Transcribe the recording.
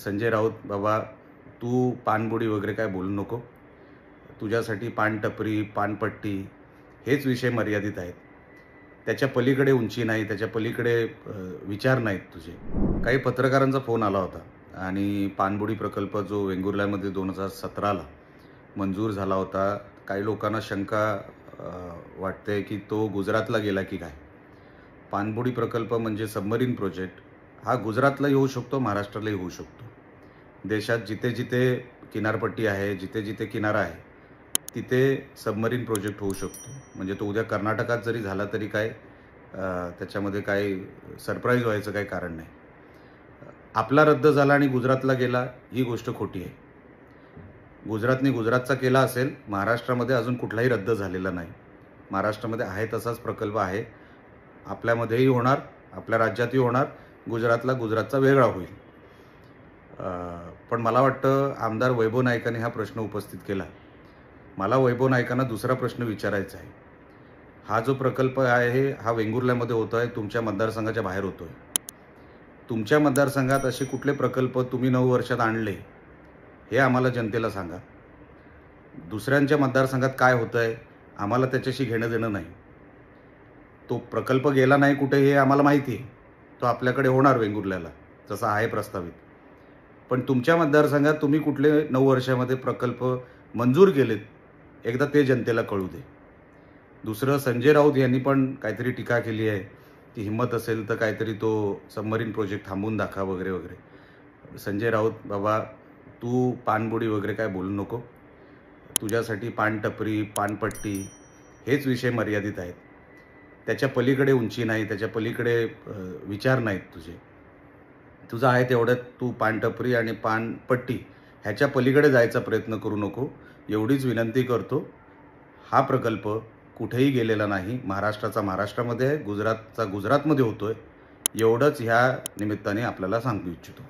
संजय राऊत बाबा तू पानबुडी वगैरे काय बोलू नको. तुझ्यासाठी पानटपरी, पानपट्टी हेच विषय मर्यादित आहेत. त्याच्या पलीकडे उंची नाही, त्याच्या पलीकडे विचार नाहीत तुझे. काही पत्रकारांचा फोन आला होता आणि पानबुडी प्रकल्प जो वेंगुर्ल्यामध्ये 2017ला मंजूर झाला होता, काही लोकांना शंका वाटते की तो गुजरातला गेला की काय. पानबुडी प्रकल्प म्हणजे सबमरीन प्रोजेक्ट हा गुजरातला येऊ शकतो, महाराष्ट्रालाही होऊ शकतो. देशात जिथे जिथे किनारपट्टी आहे, जिथे जिथे किनारा आहे, तिथे सबमरीन प्रोजेक्ट होऊ शकतो. म्हणजे तो उद्या कर्नाटकात जरी झाला तरी काय त्याच्यामध्ये काय सरप्राईज व्हायचं काही कारण नाही. आपला रद्द झाला आणि गुजरातला गेला ही गोष्ट खोटी आहे. गुजरातने गुजरातचा केला असेल, महाराष्ट्रामध्ये अजून कुठलाही रद्द झालेला नाही. महाराष्ट्रामध्ये आहे तसाच प्रकल्प आहे. आपल्यामध्येही होणार, आपल्या राज्यातही होणार, गुजरातला गुजरातचा वेगळा होईल. पण मला वाटतं आमदार वैभव नाईकांनी हा प्रश्न उपस्थित केला. मला वैभव नाईकांना दुसरा प्रश्न विचारायचा आहे. हा जो प्रकल्प आहे हा वेंगुर्ल्यामध्ये होतो आहे, तुमच्या मतदारसंघाच्या बाहेर होतो आहे. तुमच्या मतदारसंघात असे कुठले प्रकल्प तुम्ही 9 वर्षात आणले हे आम्हाला जनतेला सांगा. दुसऱ्यांच्या मतदारसंघात काय होतं आहे आम्हाला त्याच्याशी घेणं देणं नाही. तो प्रकल्प गेला नाही कुठे हे आम्हाला माहिती आहे. तो आपल्याकडे होणार वेंगुर्ल्याला जसा आहे प्रस्तावित. पण तुमच्या मतदारसंघात तुम्ही कुठले 9 वर्षामध्ये प्रकल्प मंजूर केलेत एकदा ते जनतेला कळू दे. दुसरं, संजय राऊत यांनी पण काहीतरी टीका केली आहे की हिम्मत असेल तर काहीतरी तो सबमरीन प्रोजेक्ट थांबवून दाखवा वगैरे वगैरे. संजय राऊत बाबा तू पानबुडी वगैरे काय बोलू नको. तुझ्यासाठी पानटपरी, पानपट्टी हेच विषय मर्यादित आहेत. त्याच्या पलीकडे उंची नाही, त्याच्या पलीकडे विचार नाहीत तुझे. तुझं आहे तेवढ्यात तू पानटपरी आणि पानपट्टी ह्याच्या पलीकडे जायचा प्रयत्न करू नको एवढीच विनंती करतो. हा प्रकल्प कुठेही गेलेला नाही. महाराष्ट्राचा महाराष्ट्रामध्ये आहे, गुजरातचा गुजरातमध्ये होतोय एवढंच ह्या निमित्ताने आपल्याला सांगू इच्छितो.